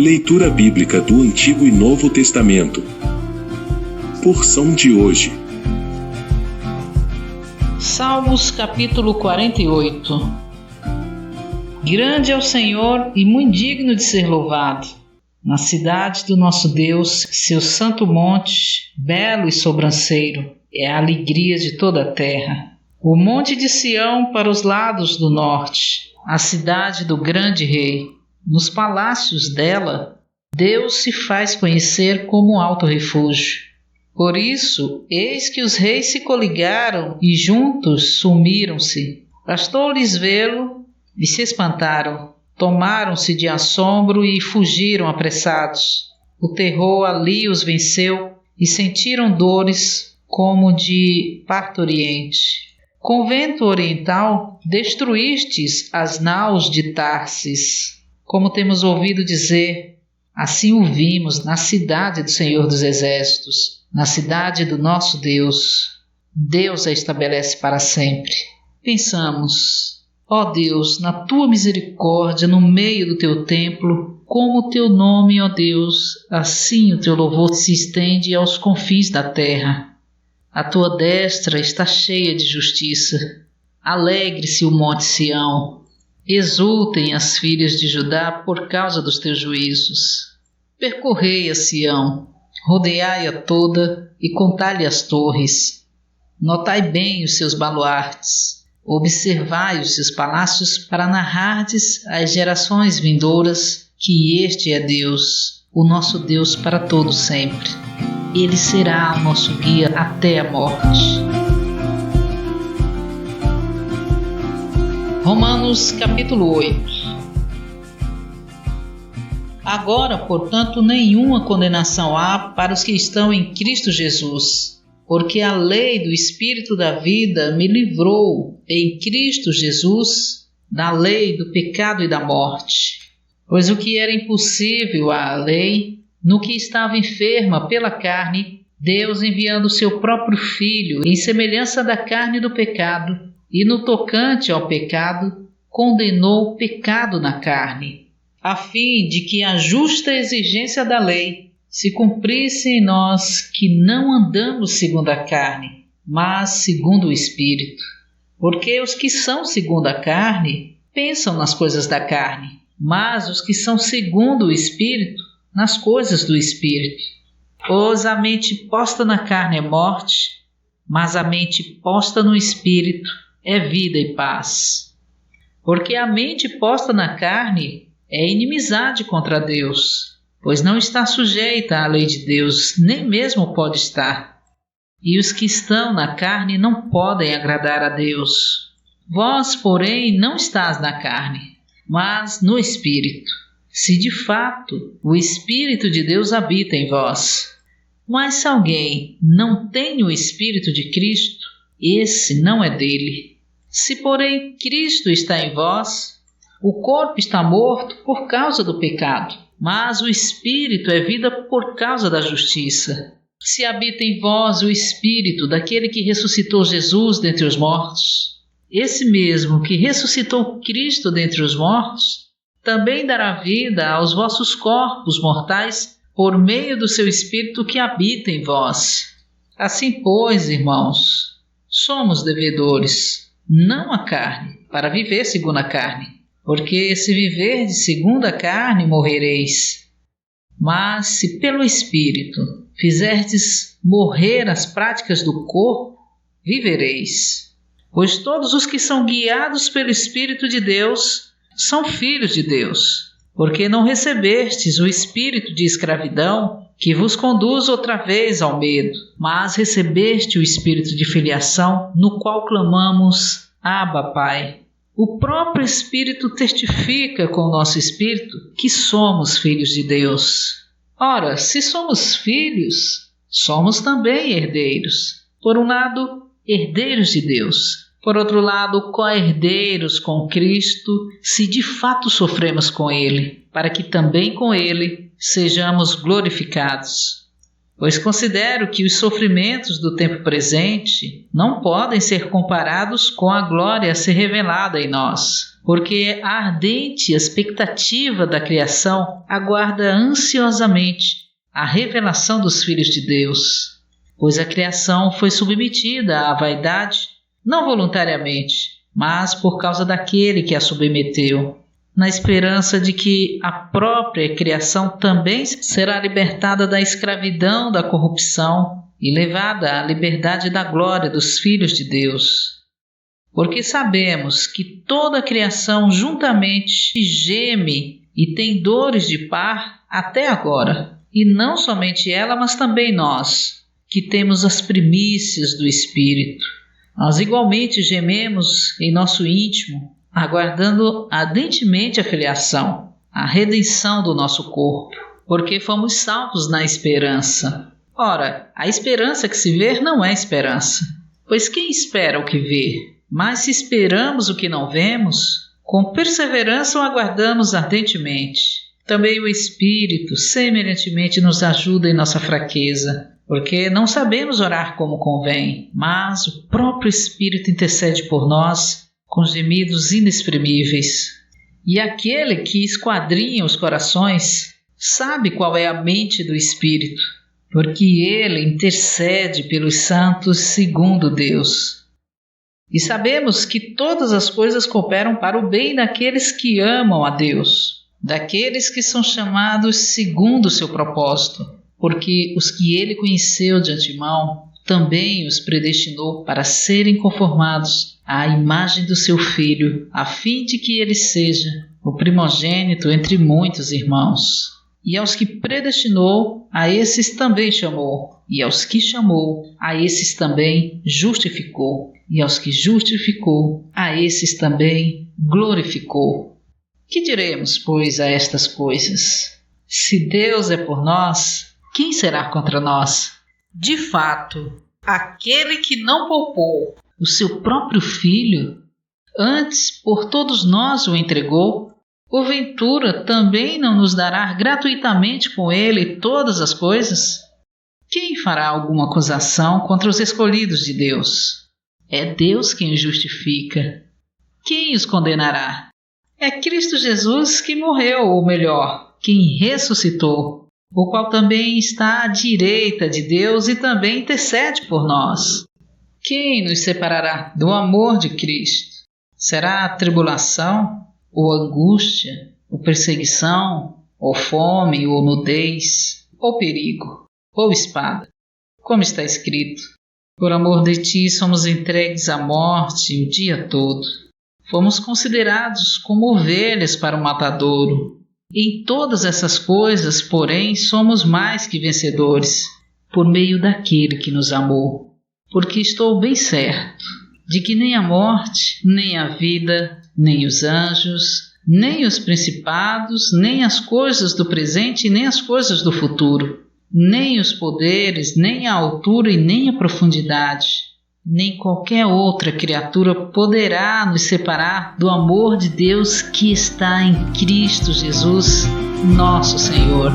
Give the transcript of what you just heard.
Leitura bíblica do Antigo e Novo Testamento. Porção de hoje. Salmos capítulo 48. Grande é o Senhor e muito digno de ser louvado. Na cidade do nosso Deus, seu santo monte, belo e sobranceiro, é a alegria de toda a terra. O monte de Sião para os lados do norte, a cidade do grande rei. Nos palácios dela, Deus se faz conhecer como um alto refúgio. Por isso, eis que os reis se coligaram e juntos sumiram-se. Bastou-lhes vê-lo e se espantaram. Tomaram-se de assombro e fugiram apressados. O terror ali os venceu e sentiram dores como de parturiente. Com vento oriental, destruístes as naus de Tarsis. Como temos ouvido dizer, assim o vimos na cidade do Senhor dos Exércitos, na cidade do nosso Deus. Deus a estabelece para sempre. Pensamos, ó Deus, na tua misericórdia no meio do teu templo, como o teu nome, ó Deus, assim o teu louvor se estende aos confins da terra. A tua destra está cheia de justiça. Alegre-se o monte Sião. Exultem as filhas de Judá por causa dos teus juízos. Percorrei a Sião, rodeai-a toda e contai-lhe as torres. Notai bem os seus baluartes. Observai os seus palácios para narrardes às gerações vindouras que este é Deus, o nosso Deus para todo sempre. Ele será o nosso guia até a morte. Romanos capítulo 8. Agora, portanto, nenhuma condenação há para os que estão em Cristo Jesus, porque a lei do Espírito da vida me livrou em Cristo Jesus da lei do pecado e da morte. Pois o que era impossível à lei, no que estava enferma pela carne, Deus enviando o seu próprio Filho em semelhança da carne do pecado, e no tocante ao pecado, condenou o pecado na carne, a fim de que a justa exigência da lei se cumprisse em nós que não andamos segundo a carne, mas segundo o Espírito. Porque os que são segundo a carne pensam nas coisas da carne, mas os que são segundo o Espírito, nas coisas do Espírito. Pois a mente posta na carne é morte, mas a mente posta no Espírito é vida e paz. Porque a mente posta na carne é inimizade contra Deus, pois não está sujeita à lei de Deus, nem mesmo pode estar. E os que estão na carne não podem agradar a Deus. Vós, porém, não estás na carne, mas no Espírito, se de fato o Espírito de Deus habita em vós. Mas se alguém não tem o Espírito de Cristo, esse não é dele. Se, porém, Cristo está em vós, o corpo está morto por causa do pecado, mas o Espírito é vida por causa da justiça. Se habita em vós o Espírito daquele que ressuscitou Jesus dentre os mortos, esse mesmo que ressuscitou Cristo dentre os mortos, também dará vida aos vossos corpos mortais por meio do seu Espírito que habita em vós. Assim, pois, irmãos, somos devedores, não à carne, para viver segundo a carne. Porque se viverdes segundo a carne, morrereis. Mas se pelo Espírito fizerdes morrer as práticas do corpo, vivereis. Pois todos os que são guiados pelo Espírito de Deus são filhos de Deus, porque não recebestes o espírito de escravidão que vos conduz outra vez ao medo, mas recebeste o espírito de filiação, no qual clamamos, Abba, Pai. O próprio Espírito testifica com o nosso espírito que somos filhos de Deus. Ora, se somos filhos, somos também herdeiros. Por um lado, herdeiros de Deus. Por outro lado, co-herdeiros com Cristo, se de fato sofremos com Ele, para que também com Ele sejamos glorificados. pois considero que os sofrimentos do tempo presente não podem ser comparados com a glória a ser revelada em nós, porque a ardente expectativa da criação aguarda ansiosamente a revelação dos filhos de Deus, pois a criação foi submetida à vaidade, não voluntariamente, mas por causa daquele que a submeteu, na esperança de que a própria criação também será libertada da escravidão da corrupção e levada à liberdade da glória dos filhos de Deus. Porque sabemos que toda a criação juntamente geme e tem dores de parto até agora, e não somente ela, mas também nós, que temos as primícias do Espírito. Nós igualmente gememos em nosso íntimo, aguardando ardentemente a filiação, a redenção do nosso corpo, porque fomos salvos na esperança. Ora, a esperança que se vê não é esperança, pois quem espera o que vê? Mas se esperamos o que não vemos, com perseverança o aguardamos ardentemente. Também o Espírito semelhantemente nos ajuda em nossa fraqueza, porque não sabemos orar como convém, mas o próprio Espírito intercede por nós com gemidos inexprimíveis. E aquele que esquadrinha os corações sabe qual é a mente do Espírito, porque ele intercede pelos santos segundo Deus. E sabemos que todas as coisas cooperam para o bem daqueles que amam a Deus, daqueles que são chamados segundo o seu propósito, porque os que ele conheceu de antemão, também os predestinou para serem conformados à imagem do seu Filho, a fim de que ele seja o primogênito entre muitos irmãos. E aos que predestinou, a esses também chamou, e aos que chamou, a esses também justificou, e aos que justificou, a esses também glorificou. Que diremos, pois, a estas coisas? Se Deus é por nós, quem será contra nós? De fato, aquele que não poupou o seu próprio Filho, antes por todos nós o entregou, porventura também não nos dará gratuitamente com ele todas as coisas? Quem fará alguma acusação contra os escolhidos de Deus? É Deus quem os justifica. Quem os condenará? É Cristo Jesus que morreu, ou melhor, quem ressuscitou, o qual também está à direita de Deus e também intercede por nós. Quem nos separará do amor de Cristo? Será a tribulação, ou angústia, ou perseguição, ou fome, ou nudez, ou perigo, ou espada? Como está escrito: por amor de ti somos entregues à morte o dia todo. Fomos considerados como ovelhas para o matadouro. Em todas essas coisas, porém, somos mais que vencedores, por meio daquele que nos amou. Porque estou bem certo de que nem a morte, nem a vida, nem os anjos, nem os principados, nem as coisas do presente, nem as coisas do futuro, nem os poderes, nem a altura e nem a profundidade, nem qualquer outra criatura poderá nos separar do amor de Deus que está em Cristo Jesus, nosso Senhor.